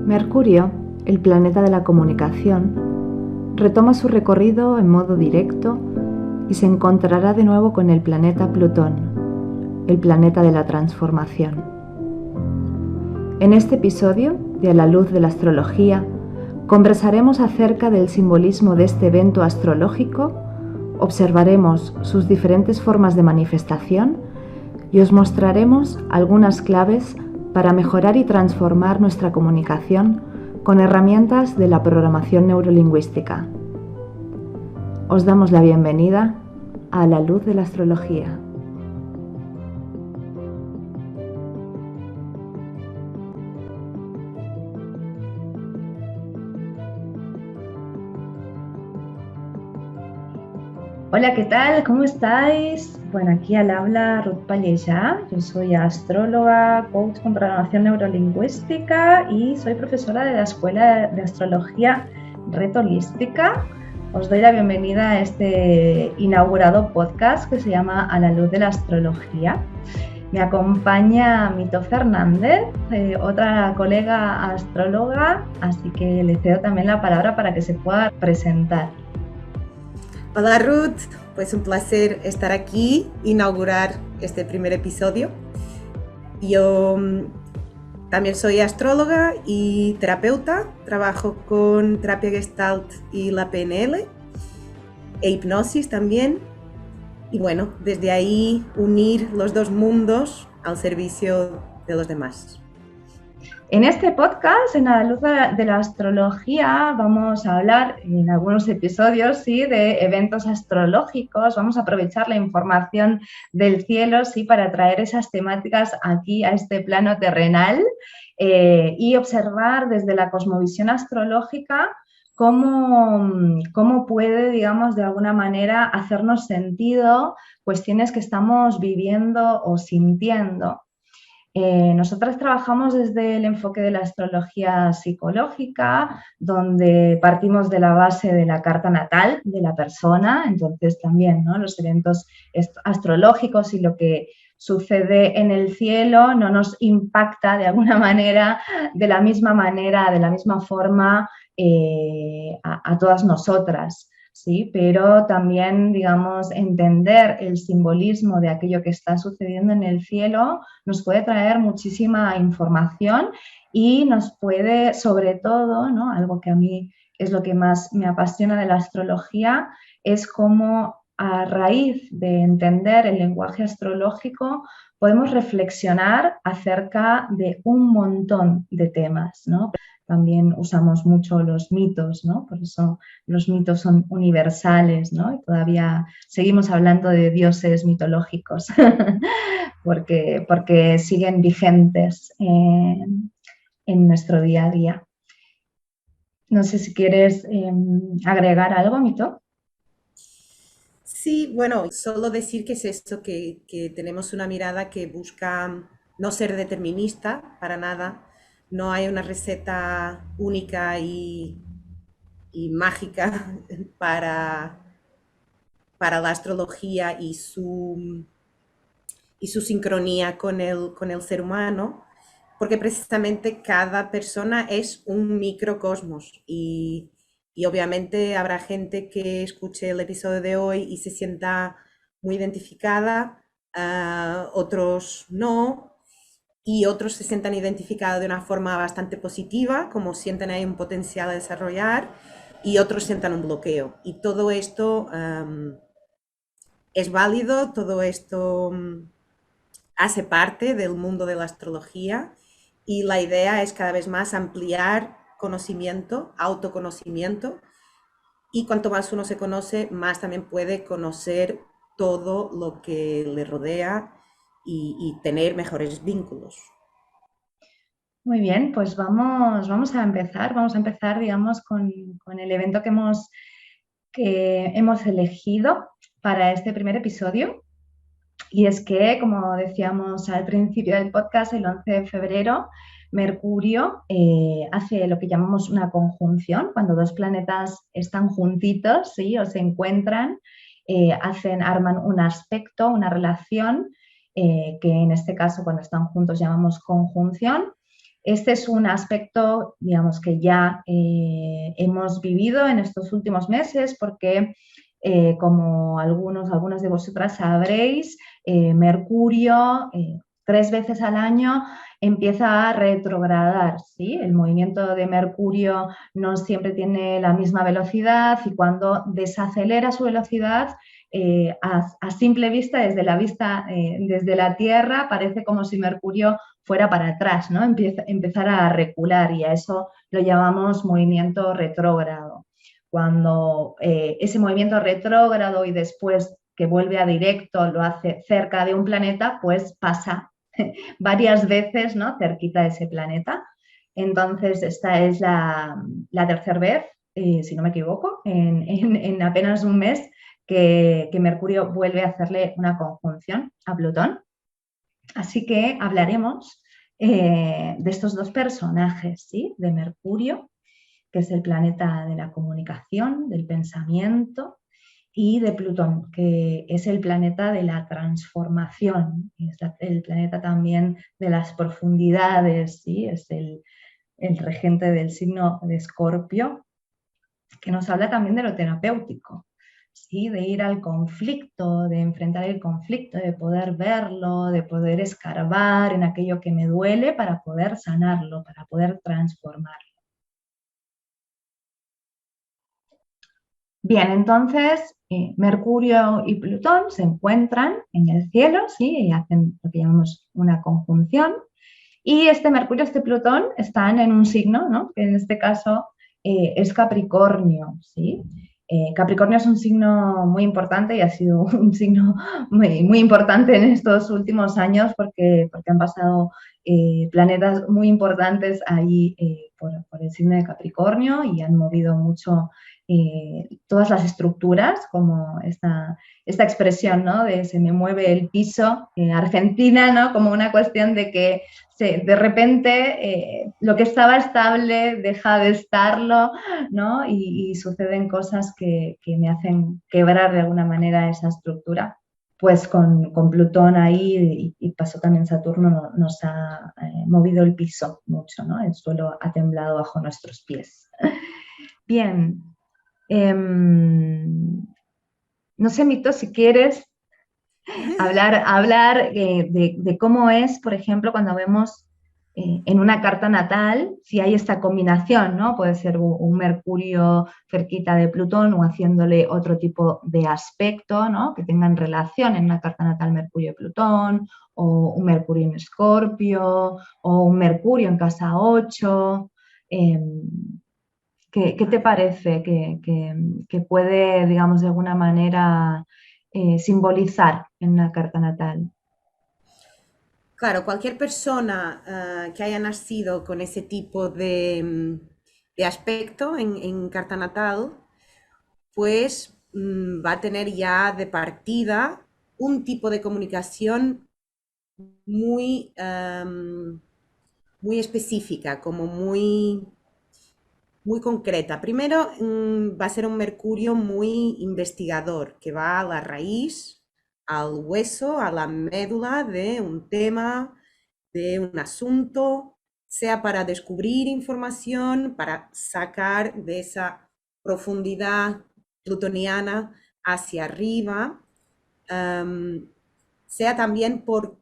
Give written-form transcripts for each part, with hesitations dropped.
Mercurio, el planeta de la comunicación, retoma su recorrido en modo directo y se encontrará de nuevo con el planeta Plutón, el planeta de la transformación. En este episodio de A la luz de la astrología, conversaremos acerca del simbolismo de este evento astrológico, observaremos sus diferentes formas de manifestación y os mostraremos algunas claves para mejorar y transformar nuestra comunicación con herramientas de la programación neurolingüística. Os damos la bienvenida a la luz de la astrología. Hola, ¿qué tal? ¿Cómo estáis? Bueno, aquí al habla Ruth Pallejà. Yo soy astróloga, coach con programación neurolingüística y soy profesora de la Escuela de Astrología Red Holística. Os doy la bienvenida a este inaugurado podcast que se llama A la luz de la astrología. Me acompaña Mito Fernández, otra colega astróloga, así que le cedo también la palabra para que se pueda presentar. Hola Ruth, pues un placer estar aquí, inaugurar este primer episodio. Yo también soy astróloga y terapeuta, trabajo con terapia Gestalt y la PNL e hipnosis también. Y bueno, desde ahí unir los dos mundos al servicio de los demás. En este podcast, en la luz de la astrología, vamos a hablar en algunos episodios de eventos astrológicos. Vamos a aprovechar la información del cielo para traer esas temáticas aquí a este plano terrenal y observar desde la cosmovisión astrológica cómo puede, digamos, de alguna manera hacernos sentido cuestiones que estamos viviendo o sintiendo. Nosotras trabajamos desde el enfoque de la astrología psicológica, donde partimos de la base de la carta natal de la persona, entonces también, ¿no?, los eventos astrológicos y lo que sucede en el cielo no nos impacta de alguna manera, de la misma forma a todas nosotras. Sí, pero también, digamos, entender el simbolismo de aquello que está sucediendo en el cielo nos puede traer muchísima información y nos puede, sobre todo, ¿no?, algo que a mí es lo que más me apasiona de la astrología, es cómo a raíz de entender el lenguaje astrológico podemos reflexionar acerca de un montón de temas, ¿no? También usamos mucho los mitos, ¿no? Por eso los mitos son universales, ¿no? Y todavía seguimos hablando de dioses mitológicos porque siguen vigentes en nuestro día a día. No sé si quieres agregar algo, Mito. Sí, bueno, solo decir que es esto, que tenemos una mirada que busca no ser determinista para nada. No hay una receta única y mágica para la astrología y su sincronía con el ser humano, porque precisamente cada persona es un microcosmos y obviamente habrá gente que escuche el episodio de hoy y se sienta muy identificada, otros no, y otros se sientan identificados de una forma bastante positiva, como sienten ahí un potencial a desarrollar, y otros sientan un bloqueo. Y todo esto es válido, todo esto hace parte del mundo de la astrología y la idea es cada vez más ampliar conocimiento, autoconocimiento, y cuanto más uno se conoce, más también puede conocer todo lo que le rodea y tener mejores vínculos. Muy bien, pues vamos a empezar, digamos, con el evento que hemos elegido para este primer episodio. Y es que, como decíamos al principio del podcast, el 11 de febrero Mercurio hace lo que llamamos una conjunción, cuando dos planetas están juntitos, ¿sí? O se encuentran, arman un aspecto, una relación, que en este caso cuando están juntos llamamos conjunción. Este es un aspecto, digamos, que ya hemos vivido en estos últimos meses porque, como algunos de vosotras sabréis, Mercurio 3 veces al año empieza a retrogradar, ¿sí? El movimiento de Mercurio no siempre tiene la misma velocidad y cuando desacelera su velocidad, a simple vista, desde la Tierra, parece como si Mercurio fuera para atrás, ¿no? Empezar a recular y a eso lo llamamos movimiento retrógrado. Cuando ese movimiento retrógrado y después que vuelve a directo lo hace cerca de un planeta, pues pasa varias veces, ¿no? Cerquita de ese planeta. Entonces, esta es la tercera vez, si no me equivoco, en apenas un mes que Mercurio vuelve a hacerle una conjunción a Plutón. Así que hablaremos de estos dos personajes, ¿sí? De Mercurio, que es el planeta de la comunicación, del pensamiento, y de Plutón, que es el planeta de la transformación, es el planeta también de las profundidades, ¿sí? Es el regente del signo de Escorpio, que nos habla también de lo terapéutico, ¿sí? De ir al conflicto, de enfrentar el conflicto, de poder verlo, de poder escarbar en aquello que me duele para poder sanarlo, para poder transformarlo. Bien, entonces Mercurio y Plutón se encuentran en el cielo, ¿sí? Y hacen lo que llamamos una conjunción. Y este Mercurio, este Plutón están en un signo, ¿no? Que en este caso es Capricornio, ¿sí? Capricornio es un signo muy importante y ha sido un signo muy importante en estos últimos años porque han pasado planetas muy importantes ahí por el signo de Capricornio y han movido mucho todas las estructuras, como esta expresión, ¿no? De se me mueve el piso, Argentina, ¿no? Como una cuestión de que de repente lo que estaba estable deja de estarlo, ¿no? Y suceden cosas que me hacen quebrar de alguna manera esa estructura. Pues con Plutón ahí y pasó también Saturno, nos ha movido el piso mucho, ¿no? El suelo ha temblado bajo nuestros pies. Bien, no sé, Mito, si quieres hablar de cómo es, por ejemplo, cuando vemos en una carta natal, si hay esta combinación, ¿no? Puede ser un Mercurio cerquita de Plutón o haciéndole otro tipo de aspecto, ¿no? Que tengan relación en una carta natal Mercurio-Plutón, o un Mercurio en Escorpio, o un Mercurio en casa 8. ¿Qué te parece que puede, digamos, de alguna manera simbolizar en una carta natal? Claro, cualquier persona que haya nacido con ese tipo de aspecto en carta natal, pues va a tener ya de partida un tipo de comunicación muy, muy específica, como muy concreta. Primero, va a ser un Mercurio muy investigador, que va a la raíz, al hueso, a la médula de un tema, de un asunto, sea para descubrir información, para sacar de esa profundidad plutoniana hacia arriba, sea también por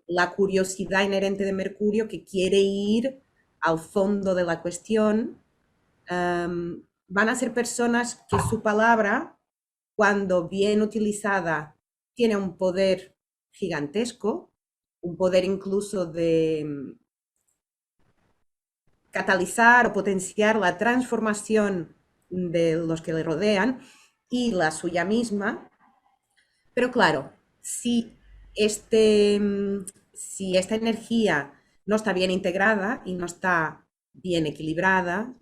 la curiosidad inherente de Mercurio que quiere ir al fondo de la cuestión. Van a ser personas que su palabra, cuando bien utilizada, tiene un poder gigantesco, un poder incluso de catalizar o potenciar la transformación de los que le rodean y la suya misma. Pero claro, este, si esta energía no está bien integrada y no está bien equilibrada,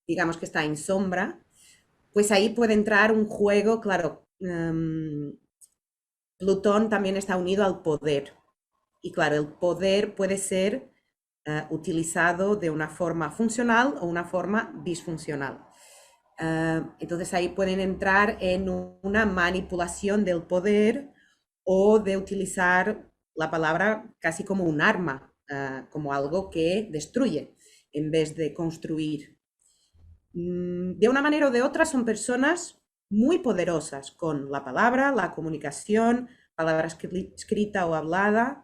digamos que está en sombra, pues ahí puede entrar un juego, claro, Plutón también está unido al poder. Y claro, el poder puede ser utilizado de una forma funcional o una forma disfuncional. Entonces ahí pueden entrar en una manipulación del poder o de utilizar la palabra casi como un arma, como algo que destruye en vez de construir. De una manera o de otra son personas muy poderosas con la palabra, la comunicación, palabra escrita o hablada,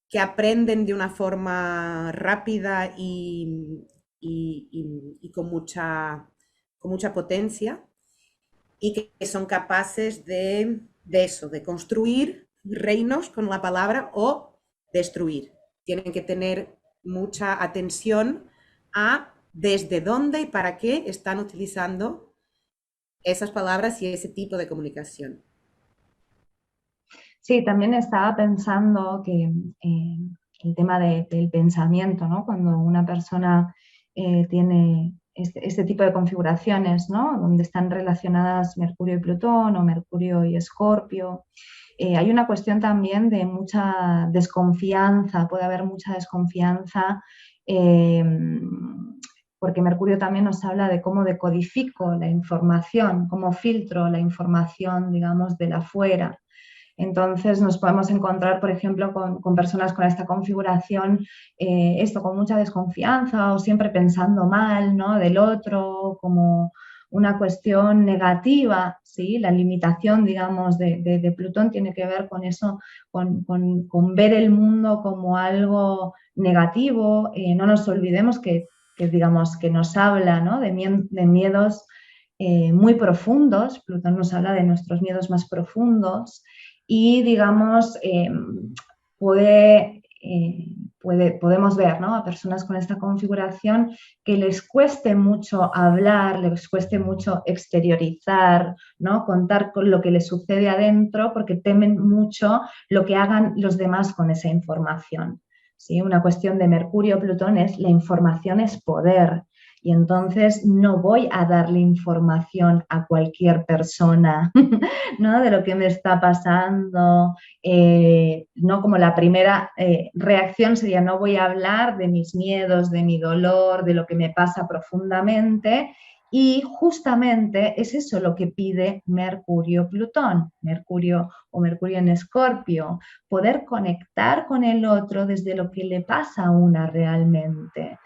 que aprenden de una forma rápida y con mucha potencia y que son capaces de eso, de construir reinos con la palabra o destruir. Tienen que tener mucha atención a desde dónde y para qué están utilizando esas palabras y ese tipo de comunicación. Sí, también estaba pensando que el tema del pensamiento, ¿no? Cuando una persona tiene este tipo de configuraciones, ¿no? Donde están relacionadas Mercurio y Plutón o Mercurio y Escorpio, hay una cuestión también de mucha desconfianza, puede haber mucha desconfianza, eh, porque Mercurio también nos habla de cómo decodifico la información, cómo filtro la información, digamos, de la afuera. Entonces nos podemos encontrar, por ejemplo, con personas con esta configuración, esto con mucha desconfianza o siempre pensando mal, ¿no? Del otro, como una cuestión negativa, ¿sí? La limitación, digamos, de Plutón tiene que ver con eso, con ver el mundo como algo negativo. No nos olvidemos digamos, que nos habla, ¿no? De miedos muy profundos. Plutón nos habla de nuestros miedos más profundos y, digamos, podemos ver, ¿no? A personas con esta configuración que les cueste mucho hablar, les cueste mucho exteriorizar, ¿no? Contar con lo que les sucede adentro porque temen mucho lo que hagan los demás con esa información. ¿Sí? Una cuestión de Mercurio-Plutón es la información es poder. Y entonces no voy a darle información a cualquier persona, ¿no? De lo que me está pasando. No, como la primera reacción sería no voy a hablar de mis miedos, de mi dolor, de lo que me pasa profundamente. Y justamente es eso lo que pide Mercurio-Plutón, Mercurio o Mercurio en Escorpio, poder conectar con el otro desde lo que le pasa a una realmente.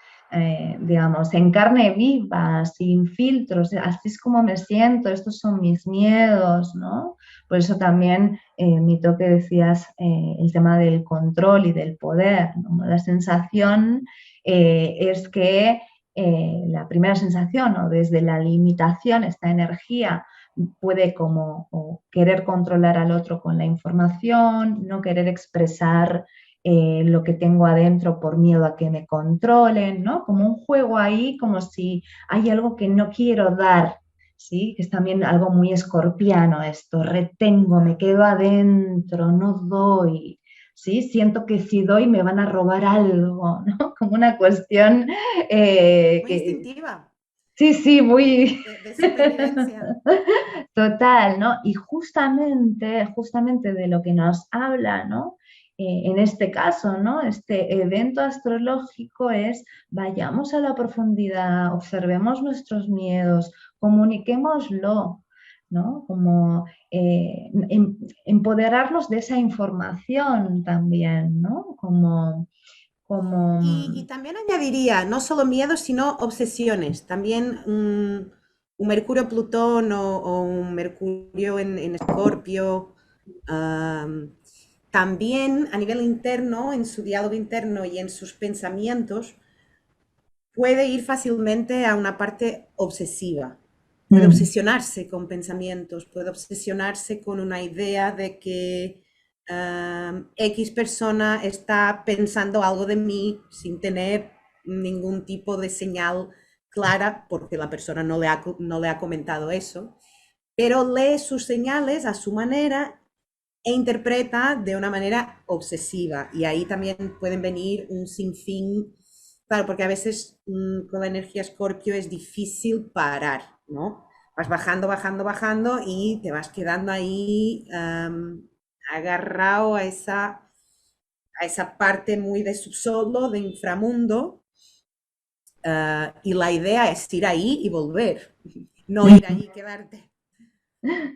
Digamos, en carne viva, sin filtros, así es como me siento, estos son mis miedos, ¿no? Por eso también, Mito, que decías el tema del control y del poder, ¿no? La sensación es que la primera sensación, o desde la limitación, esta energía puede como querer controlar al otro con la información, no querer expresar lo que tengo adentro por miedo a que me controlen, ¿no? Como un juego ahí, como si hay algo que no quiero dar, ¿sí? Que es también algo muy escorpiano esto, retengo, me quedo adentro, no doy, ¿sí? Siento que si doy me van a robar algo, ¿no? Como una cuestión Muy que... instintiva, Sí, sí, muy... de supervivencia. Total, ¿no? Y justamente de lo que nos habla, ¿no? En este caso, ¿no? Este evento astrológico es vayamos a la profundidad, observemos nuestros miedos, comuniquémoslo, ¿no? Como empoderarlos de esa información también, ¿no? Como Y también añadiría, no solo miedos, sino obsesiones. También un Mercurio-Plutón o un Mercurio en Escorpio. am, También a nivel interno, en su diálogo interno y en sus pensamientos, puede ir fácilmente a una parte obsesiva. Puede mm, obsesionarse con pensamientos, puede obsesionarse con una idea de que X persona está pensando algo de mí sin tener ningún tipo de señal clara, porque la persona no le ha comentado eso, pero lee sus señales a su manera e interpreta de una manera obsesiva. Y ahí también pueden venir un sinfín, claro, porque a veces con la energía Escorpio es difícil parar, ¿no? Vas bajando, bajando, bajando y te vas quedando ahí agarrado a esa a esa parte muy de subsuelo, de inframundo, y la idea es ir ahí y volver, no ir allí y quedarte.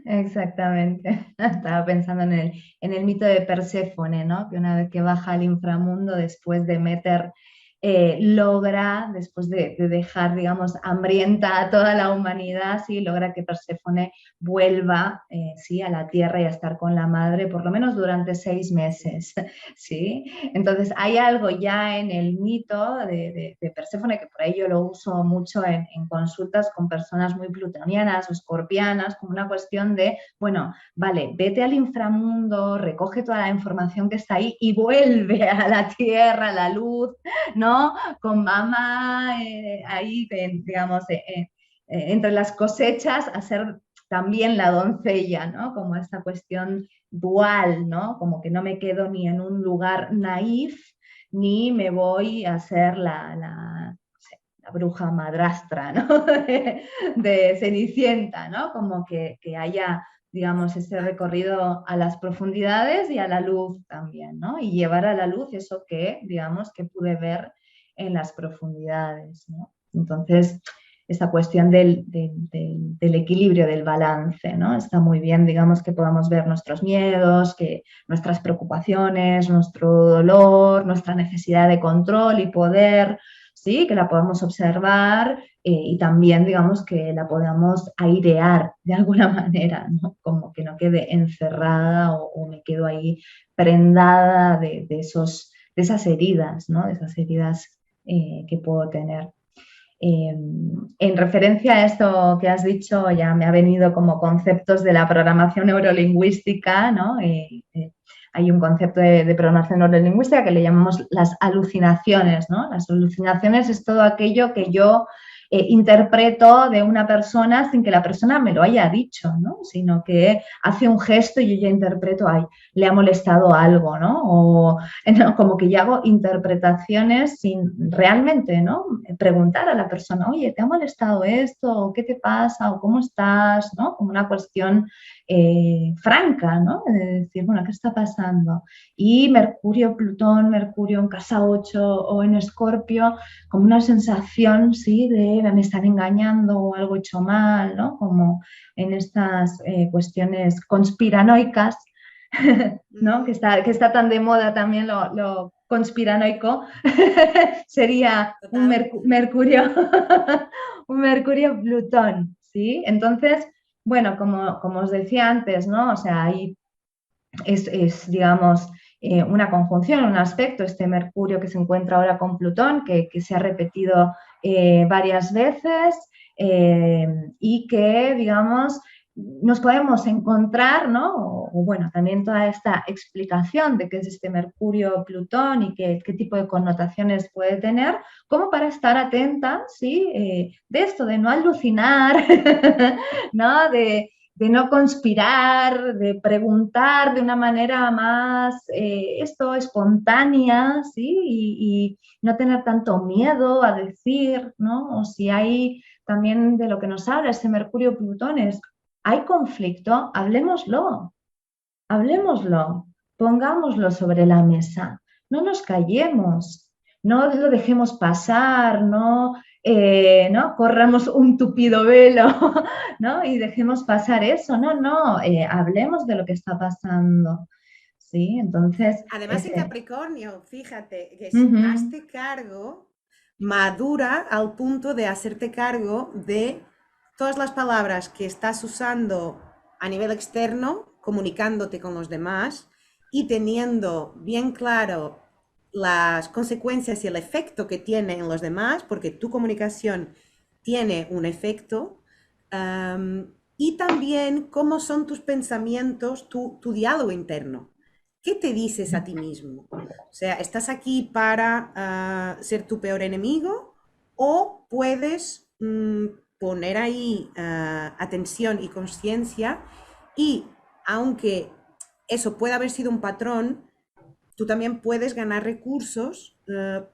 Exactamente. Estaba pensando en el mito de Perséfone, ¿no? Que una vez que baja al inframundo, después de meter, logra, después de dejar, digamos, hambrienta a toda la humanidad, sí, logra que Perséfone vuelva, sí, a la tierra y a estar con la madre, por lo menos durante 6 meses, ¿sí? Entonces, hay algo ya en el mito de Perséfone, que por ahí yo lo uso mucho en consultas con personas muy plutonianas o escorpianas, como una cuestión de, bueno, vale, vete al inframundo, recoge toda la información que está ahí y vuelve a la tierra, a la luz, ¿no? Con mamá, ahí, digamos, entre las cosechas, a ser también la doncella, ¿no? Como esta cuestión dual, ¿no? Como que no me quedo ni en un lugar naif, ni me voy a ser la bruja madrastra, ¿no? De Cenicienta, ¿no? Como que haya, digamos, ese Exacto. recorrido a las profundidades y a la luz también, ¿no? Y llevar a la luz eso que, digamos, que pude ver en las profundidades, ¿no? Entonces, esa cuestión del equilibrio, del balance, ¿no? Está muy bien, digamos, que podamos ver nuestros miedos, que nuestras preocupaciones, nuestro dolor, nuestra necesidad de control y poder, ¿sí? Que la podamos observar, y también, digamos, que la podamos airear de alguna manera, ¿no? Como que no quede encerrada o me quedo ahí prendada de esas heridas, ¿no? De esas heridas, que puedo tener. En referencia a esto que has dicho, ya me ha venido como conceptos de la programación neurolingüística, ¿no? Hay un concepto de programación neurolingüística que le llamamos las alucinaciones, ¿no? Las alucinaciones es todo aquello que yo, interpreto de una persona sin que la persona me lo haya dicho, ¿no? Sino que hace un gesto y yo ya interpreto, ay, le ha molestado algo, ¿no? O no, como que yo hago interpretaciones sin realmente, ¿no? Preguntar a la persona, oye, ¿te ha molestado esto? ¿O qué te pasa? ¿O cómo estás? ¿No? Como una cuestión, franca, ¿no? De decir, bueno, ¿qué está pasando? Y Mercurio, Plutón, Mercurio en casa 8 o en Escorpio, como una sensación, sí, de me están engañando o algo hecho mal, ¿no? Como en estas, cuestiones conspiranoicas, ¿no? Que está tan de moda también lo conspiranoico, sería un Total. Mercurio, un Mercurio Plutón, ¿sí? Entonces, bueno, como os decía antes, ¿no? O sea, ahí digamos, una conjunción, un aspecto, este Mercurio que se encuentra ahora con Plutón, que se ha repetido, varias veces, y que, digamos, nos podemos encontrar, ¿no? O, bueno, también toda esta explicación de qué es este Mercurio-Plutón y qué tipo de connotaciones puede tener, como para estar atenta, ¿sí? De esto, de no alucinar, ¿no? De no conspirar, de preguntar de una manera más, esto, espontánea, ¿sí? Y no tener tanto miedo a decir, ¿no? O si hay también de lo que nos habla ese Mercurio-Plutón es, hay conflicto, hablemoslo, hablemoslo, pongámoslo sobre la mesa, no nos callemos, no lo dejemos pasar, no, ¿no? Corramos un tupido velo, ¿no? Y dejemos pasar eso, no, no, hablemos de lo que está pasando, ¿sí? Entonces, Además, en ese... Capricornio, fíjate, que es Ujú. hazte cargo, madura al punto de hacerte cargo de todas las palabras que estás usando a nivel externo, comunicándote con los demás y teniendo bien claro las consecuencias y el efecto que tiene en los demás, porque tu comunicación tiene un efecto, y también cómo son tus pensamientos, tu diálogo interno. ¿Qué te dices a ti mismo? O sea, ¿estás aquí para ser tu peor enemigo o puedes poner ahí atención y conciencia y aunque eso pueda haber sido un patrón, tú también puedes ganar recursos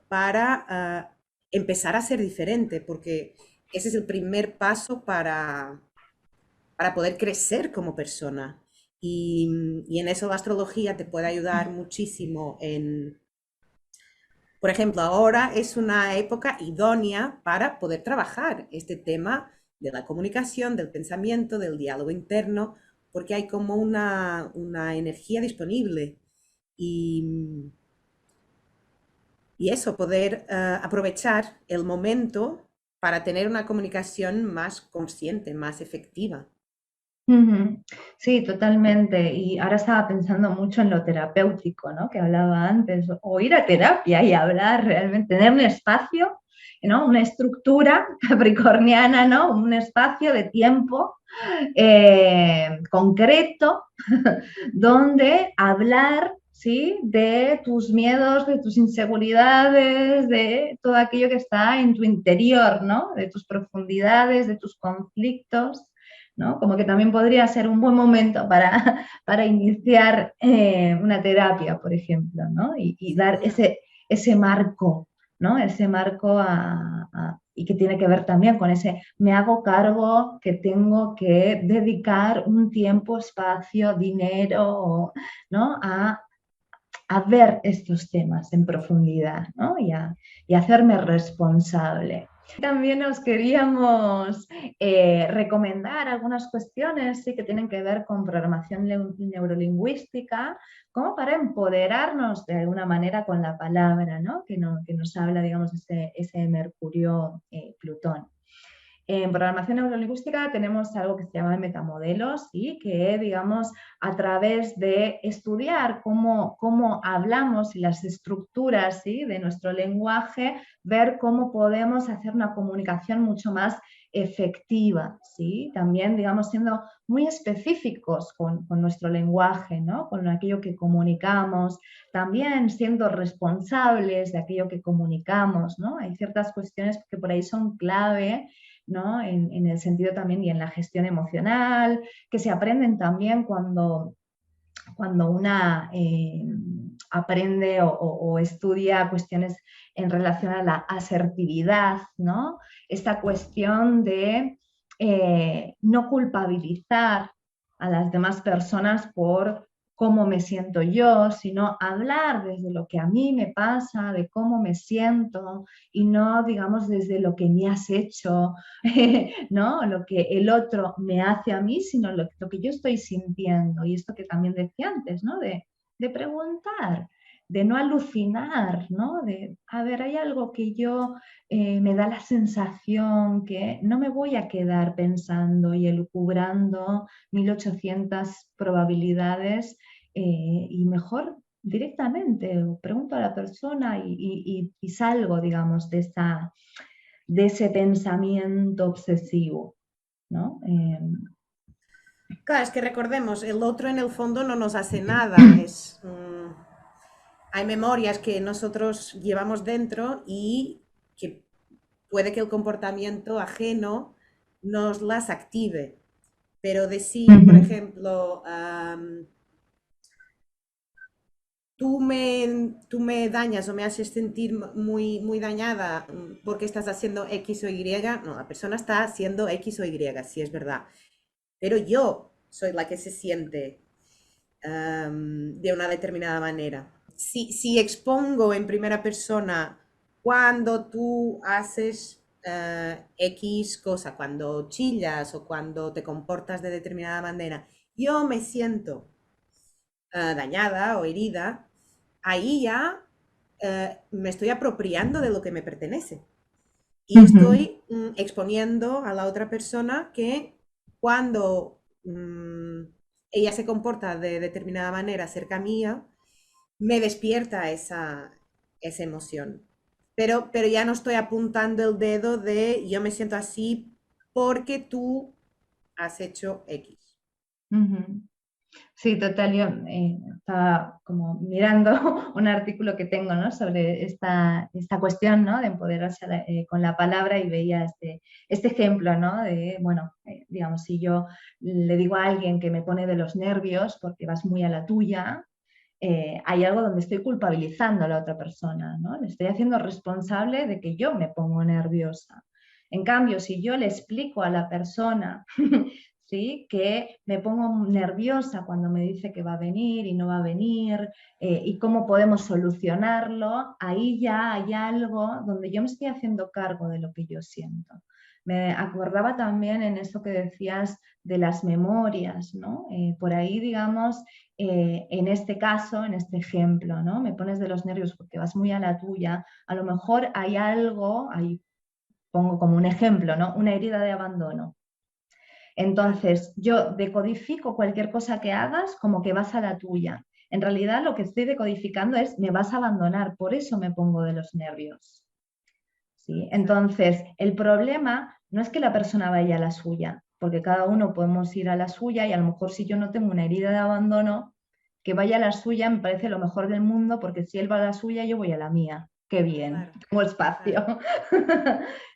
para empezar a ser diferente, porque ese es el primer paso para poder crecer como persona. Y en eso la astrología te puede ayudar muchísimo Por ejemplo, ahora es una época idónea para poder trabajar este tema de la comunicación, del pensamiento, del diálogo interno, porque hay como una energía disponible y, y eso, poder aprovechar el momento para tener una comunicación más consciente, más efectiva. Ujú. Sí, totalmente. Y ahora estaba pensando mucho en lo terapéutico, ¿no? Que hablaba antes, o ir a terapia y hablar realmente, tener un espacio, ¿no? Una estructura capricorniana, ¿no? Un espacio de tiempo concreto donde hablar, ¿sí? De tus miedos, de tus inseguridades, de todo aquello que está en tu interior, ¿no? De tus profundidades, de tus conflictos. ¿No? Como que también podría ser un buen momento para iniciar una terapia, por ejemplo, ¿no? Y Sin dar duda. ese marco, ¿no? Ese marco y que tiene que ver también con ese, me hago cargo que tengo que dedicar un tiempo, espacio, dinero, ¿no? A ver estos temas en profundidad, ¿no? Y hacerme responsable. También os queríamos recomendar algunas cuestiones sí, que tienen que ver con programación neurolingüística, como para empoderarnos de alguna manera con la palabra, ¿no? Que nos habla, digamos, ese Mercurio-Plutón. En programación neurolingüística tenemos algo que se llama metamodelos y que, digamos, a través de estudiar cómo hablamos y las estructuras ¿sí? de nuestro lenguaje, ver cómo podemos hacer una comunicación mucho más efectiva, ¿sí? También, digamos, siendo muy específicos con nuestro lenguaje, ¿no? Con aquello que comunicamos, también siendo responsables de aquello que comunicamos, ¿no? Hay ciertas cuestiones que por ahí son clave, ¿no? En el sentido también y en la gestión emocional, que se aprenden también cuando una aprende o estudia cuestiones en relación a la asertividad, ¿no? Esta cuestión de no culpabilizar a las demás personas por cómo me siento yo, sino hablar desde lo que a mí me pasa, de cómo me siento y no, digamos, desde lo que me has hecho, ¿no? Lo que el otro me hace a mí, sino lo que yo estoy sintiendo. Y esto que también decía antes, ¿no? De preguntar, de no alucinar, ¿no? De, a ver, hay algo que yo me da la sensación que no me voy a quedar pensando y elucubrando 1800 probabilidades y mejor directamente pregunto a la persona y salgo, digamos, de ese pensamiento obsesivo, ¿no? Claro, es que recordemos, el otro en el fondo no nos hace nada. Hay memorias que nosotros llevamos dentro y que puede que el comportamiento ajeno nos las active. Pero decir, por ejemplo, tú me dañas o me haces sentir muy, muy dañada porque estás haciendo X o Y. No, la persona está haciendo X o Y, sí es verdad. Pero yo soy la que se siente de una determinada manera. Si expongo en primera persona cuando tú haces X cosa, cuando chillas o cuando te comportas de determinada manera, yo me siento dañada o herida, ahí ya me estoy apropiando de lo que me pertenece. Y estoy exponiendo a la otra persona que cuando ella se comporta de determinada manera cerca mía, me despierta esa emoción. Pero ya no estoy apuntando el dedo de yo me siento así porque tú has hecho X. Sí, total. Yo estaba como mirando un artículo que tengo, ¿no? Sobre esta cuestión, ¿no? De empoderarse con la palabra y veía este ejemplo, ¿no? De, bueno, digamos, si yo le digo a alguien que me pone de los nervios porque vas muy a la tuya, hay algo donde estoy culpabilizando a la otra persona, ¿no? Le estoy haciendo responsable de que yo me pongo nerviosa. En cambio, si yo le explico a la persona ¿sí? Que me pongo nerviosa cuando me dice que va a venir y no va a venir, y cómo podemos solucionarlo, ahí ya hay algo donde yo me estoy haciendo cargo de lo que yo siento. Me acordaba también en eso que decías de las memorias, ¿no? Por ahí, digamos, en este caso, en este ejemplo, ¿no? Me pones de los nervios porque vas muy a la tuya, a lo mejor hay algo, ahí pongo como un ejemplo, ¿no? Una herida de abandono. Vale, Entonces, yo decodifico cualquier cosa que hagas como que vas a la tuya. En realidad, lo que estoy decodificando es me vas a abandonar, por eso me pongo de los nervios. ¿Sí? exacto. Entonces, el problema no es que la persona vaya a la suya, porque cada uno podemos ir a la suya y a lo mejor si yo no tengo una herida de abandono, que vaya a la suya me parece lo mejor del mundo, porque si él va a la suya, yo voy a la mía. Qué bien, Claro, tengo espacio. claro.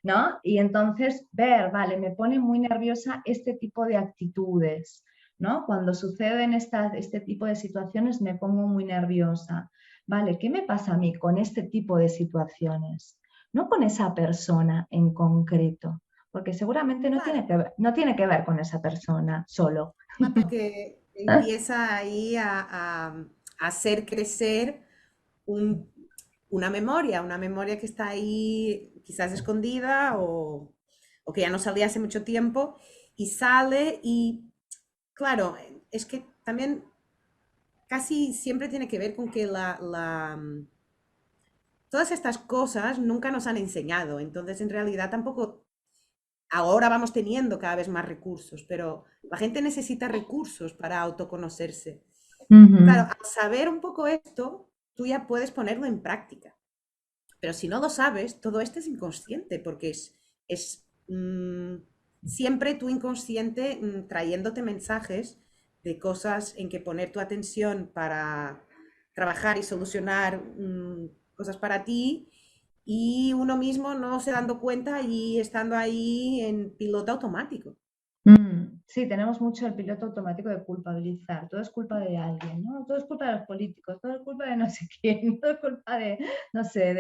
¿No? Y entonces ver, vale, me pone muy nerviosa este tipo de actitudes, ¿no? Cuando suceden este tipo de situaciones me pongo muy nerviosa. Vale, ¿qué me pasa a mí con este tipo de situaciones? No con esa persona en concreto, porque seguramente Claro, no tiene que ver con esa persona solo. porque empieza ahí a hacer crecer un- una memoria que está ahí quizás escondida o que ya no salía hace mucho tiempo y sale y claro, es que también casi siempre tiene que ver con que todas estas cosas nunca nos han enseñado, entonces en realidad tampoco ahora vamos teniendo cada vez más recursos, pero la gente necesita recursos para autoconocerse. Claro, Ujú. al saber un poco esto, tú ya puedes ponerlo en práctica. Pero si no lo sabes, todo esto es inconsciente, porque es siempre tu inconsciente trayéndote mensajes de cosas en que poner tu atención para trabajar y solucionar cosas para ti y uno mismo no se dando cuenta y estando ahí en piloto automático. Sí, tenemos mucho el piloto automático de culpabilizar. Todo es culpa de alguien, ¿no? Todo es culpa de los políticos, todo es culpa de no sé quién, todo es culpa de, no sé,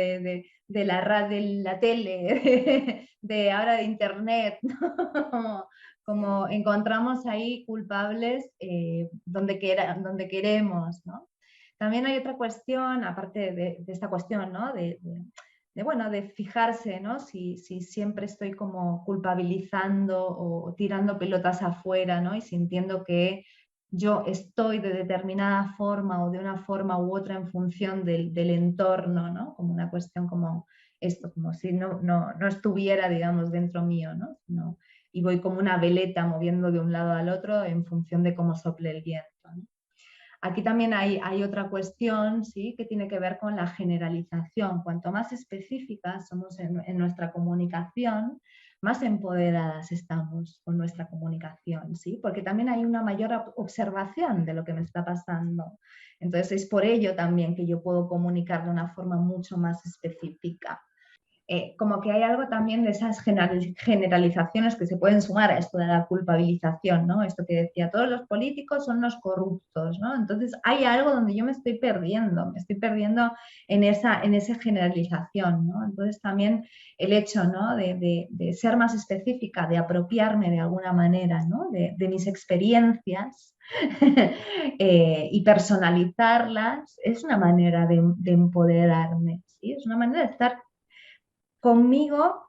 de la radio, de la tele, de ahora de internet, ¿no? Como encontramos ahí culpables donde queremos, ¿no? También hay otra cuestión, aparte de esta cuestión, ¿no? Bueno, de fijarse, ¿no? Si siempre estoy como culpabilizando o tirando pelotas afuera, ¿no? Y sintiendo que yo estoy de determinada forma o de una forma u otra en función del entorno, ¿no? Como una cuestión como esto, como si no estuviera, digamos, dentro mío, ¿no? Y voy como una veleta moviendo de un lado al otro en función de cómo sople el viento, ¿no? Aquí también hay otra cuestión, ¿sí? Que tiene que ver con la generalización. Cuanto más específicas somos en nuestra comunicación, más empoderadas estamos con nuestra comunicación, ¿sí? Porque también hay una mayor observación de lo que me está pasando. Entonces es por ello también que yo puedo comunicar de una forma mucho más específica. Como que hay algo también de esas generalizaciones que se pueden sumar a esto de la culpabilización, ¿no? Esto que decía, todos los políticos son los corruptos, ¿no? Entonces hay algo donde yo me estoy perdiendo en esa generalización, ¿no? Entonces también el hecho, ¿no? De ser más específica, de apropiarme de alguna manera, ¿no? De mis experiencias y personalizarlas es una manera de empoderarme, ¿sí? Es una manera de estar conmigo,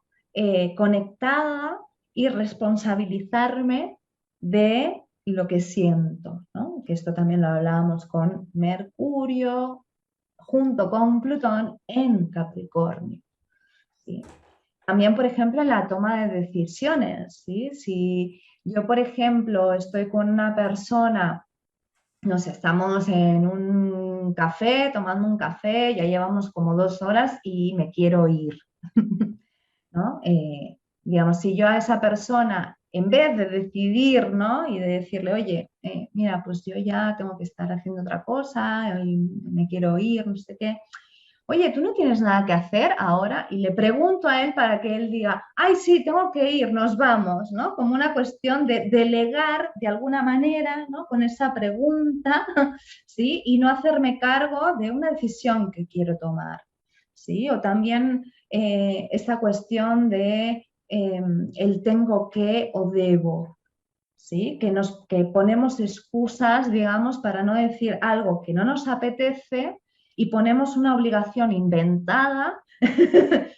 conectada y responsabilizarme de lo que siento, ¿no? Que esto también lo hablábamos con Mercurio junto con Plutón en Capricornio, ¿sí? También, por ejemplo, en la toma de decisiones, ¿sí? Si yo, por ejemplo, estoy con una persona, no sé, estamos en un café, tomando un café, ya llevamos como 2 horas y me quiero ir. ¿No? Digamos, si yo a esa persona, en vez de decidir, ¿no? Y de decirle, oye, mira, pues yo ya tengo que estar haciendo otra cosa, y me quiero ir, no sé qué. Oye, ¿tú no tienes nada que hacer ahora? Y le pregunto a él para que él diga, ay, sí, tengo que ir, nos vamos, ¿no? Como una cuestión de delegar de alguna manera, ¿no? Con esa pregunta, ¿sí? Y no hacerme cargo de una decisión que quiero tomar, ¿sí? O también esta cuestión de el tengo que o debo, ¿sí? Que ponemos excusas, digamos, para no decir algo que no nos apetece y ponemos una obligación inventada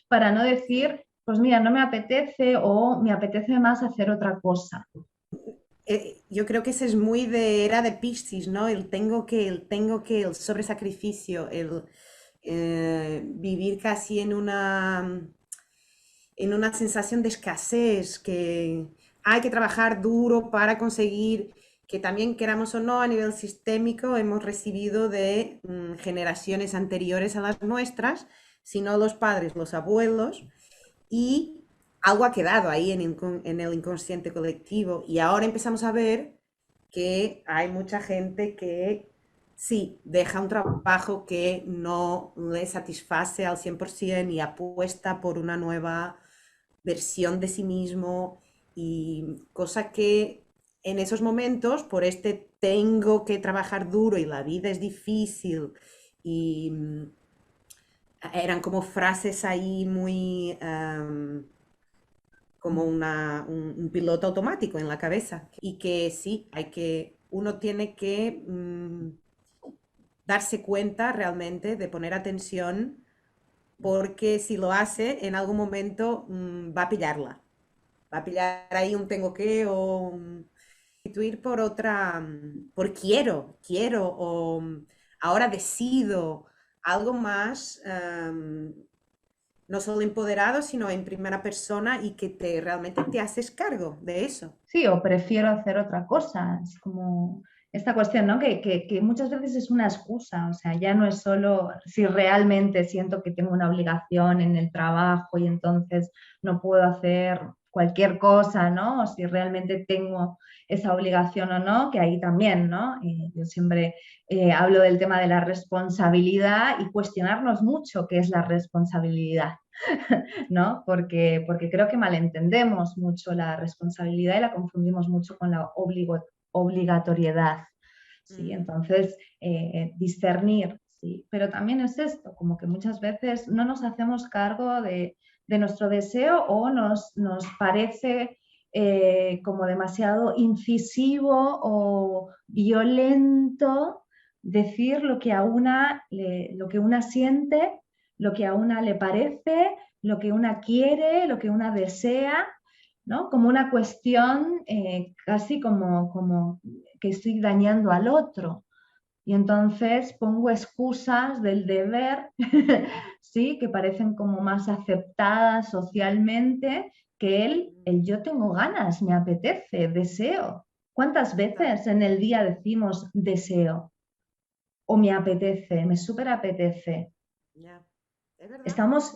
para no Sí. decir, pues mira, no me apetece o me apetece más hacer otra cosa. Yo creo que ese es muy de era de Piscis, ¿no? El sobresacrificio, el vivir casi en una sensación de escasez, que hay que trabajar duro para conseguir, que también queramos o no a nivel sistémico hemos recibido de generaciones anteriores a las nuestras, si no los padres, los abuelos, y algo ha quedado ahí en el inconsciente colectivo. Y ahora empezamos a ver que hay mucha gente que sí, deja un trabajo que no le satisface al 100% y apuesta por una nueva versión de sí mismo, y cosa que en esos momentos, por este tengo que trabajar duro y la vida es difícil, y eran como frases ahí muy como un piloto automático en la cabeza. Y que sí, uno tiene que darse cuenta realmente de poner atención, porque si lo hace, en algún momento va a pillarla. Va a pillar ahí un tengo que, o sustituir por otra, por quiero, o ahora decido, algo más, no solo empoderado, sino en primera persona, y que realmente te haces cargo de eso. Sí, o prefiero hacer otra cosa. Es como esta cuestión, ¿no? Que muchas veces es una excusa, o sea, ya no es solo si realmente siento que tengo una obligación en el trabajo y entonces no puedo hacer cualquier cosa, ¿no? O si realmente tengo esa obligación o no, que ahí también, ¿no? Yo siempre hablo del tema de la responsabilidad y cuestionarnos mucho qué es la responsabilidad. ¿No? Porque creo que malentendemos mucho la responsabilidad y la confundimos mucho con la obligatoriedad, ¿sí? Mm. Entonces, discernir, ¿sí? Pero también es esto, como que muchas veces no nos hacemos cargo de nuestro deseo o nos parece como demasiado incisivo o violento decir lo que lo que una siente, lo que a una le parece, lo que una quiere, lo que una desea, ¿no? Como una cuestión casi como que estoy dañando al otro. Y entonces pongo excusas del deber, sí, que parecen como más aceptadas socialmente que el yo tengo ganas, me apetece, deseo. ¿Cuántas Total. veces en el día decimos deseo o me apetece, me súper apetece? Ya, es verdad.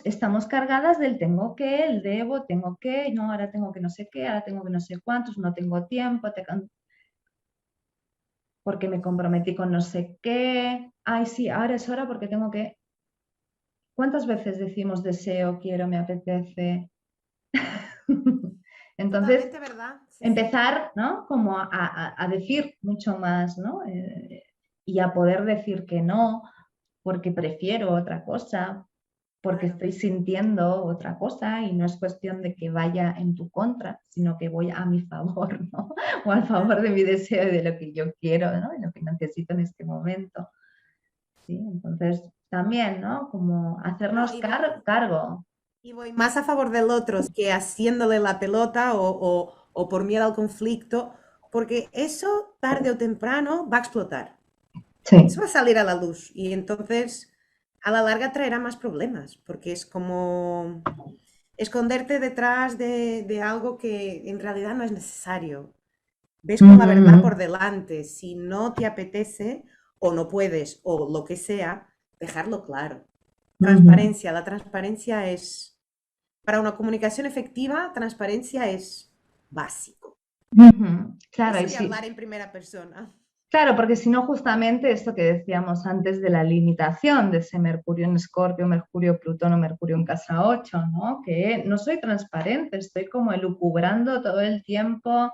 Estamos cargadas del tengo que, el debo, tengo que, no, ahora tengo que no sé qué, ahora tengo que no sé cuántos, no tengo tiempo, porque me comprometí con no sé qué, ay, sí, ahora es hora porque tengo que. ¿Cuántas veces decimos deseo, quiero, me apetece? Entonces, Totalmente verdad. Sí, sí. empezar, ¿no? Como a decir mucho más, ¿no? Y a poder decir que no, porque prefiero otra cosa, porque Claro. estoy sintiendo otra cosa y no es cuestión de que vaya en tu contra, sino que voy a mi favor, ¿no? O al favor Claro. de mi deseo y de lo que yo quiero, ¿no? Y lo que necesito en este momento. ¿Sí? Entonces, también, ¿no? Como No, hacernos cargo. y voy más a favor del otro que haciéndole la pelota, o por miedo al conflicto, porque eso tarde o temprano va a explotar. Sí. Eso va a salir a la luz, y entonces a la larga traerá más problemas, porque es como esconderte detrás de algo que en realidad no es necesario. Ves con la verdad por Ujú, delante. Si no te apetece o no puedes o lo que sea, dejarlo claro. ujú, Transparencia. La transparencia es, para una comunicación efectiva, transparencia es básico. ujú. Claro, y Eso y sí. hablar en primera persona. Claro, porque si no, justamente esto que decíamos antes de la limitación de ese Mercurio en Escorpio, Mercurio, Plutón o Mercurio en casa 8, ¿no? Que no soy transparente, estoy como elucubrando todo el tiempo,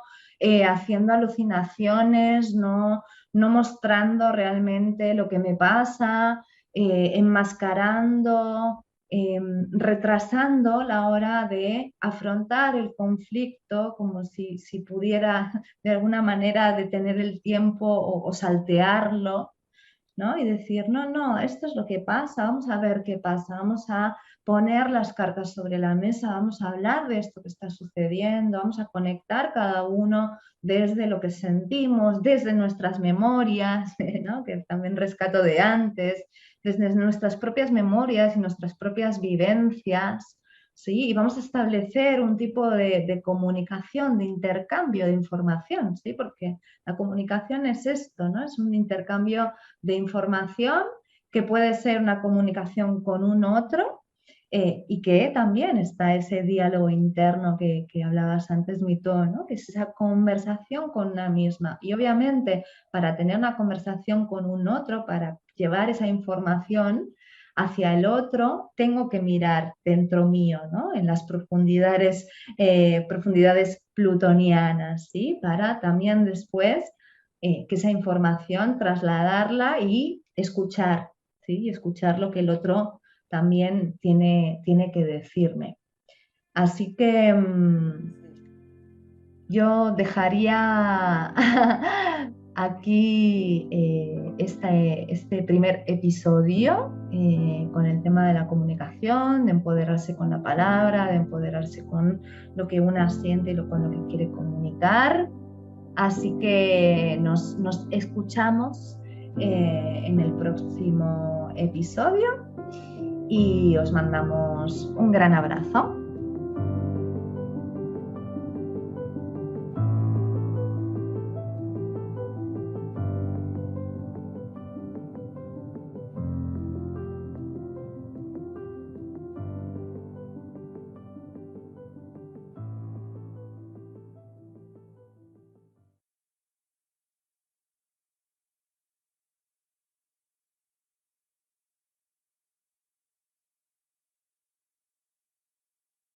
haciendo alucinaciones, no mostrando realmente lo que me pasa, enmascarando. retrasando la hora de afrontar el conflicto, como si pudiera de alguna manera detener el tiempo o saltearlo, ¿no? Y decir, no, no, esto es lo que pasa, vamos a ver qué pasa, vamos a poner las cartas sobre la mesa, vamos a hablar de esto que está sucediendo, vamos a conectar cada uno desde lo que sentimos, desde nuestras memorias, ¿no? Que también rescato de antes, desde nuestras propias memorias y nuestras propias vivencias. ¿Sí? Y vamos a establecer un tipo de comunicación, de intercambio de información, ¿sí? Porque la comunicación es esto, ¿no? Es un intercambio de información que puede ser una comunicación con un otro y que también está ese diálogo interno que hablabas antes, Mito, ¿no? Que es esa conversación con una misma. Y obviamente para tener una conversación con un otro, para llevar esa información hacia el otro, tengo que mirar dentro mío, ¿no? En las profundidades plutonianas, ¿sí? Para también después que esa información trasladarla y escuchar, ¿sí? Y escuchar lo que el otro también tiene que decirme. Así que yo dejaría aquí este primer episodio con el tema de la comunicación, de empoderarse con la palabra, de empoderarse con lo que una siente y con lo que quiere comunicar. Así que nos escuchamos en el próximo episodio y os mandamos un gran abrazo.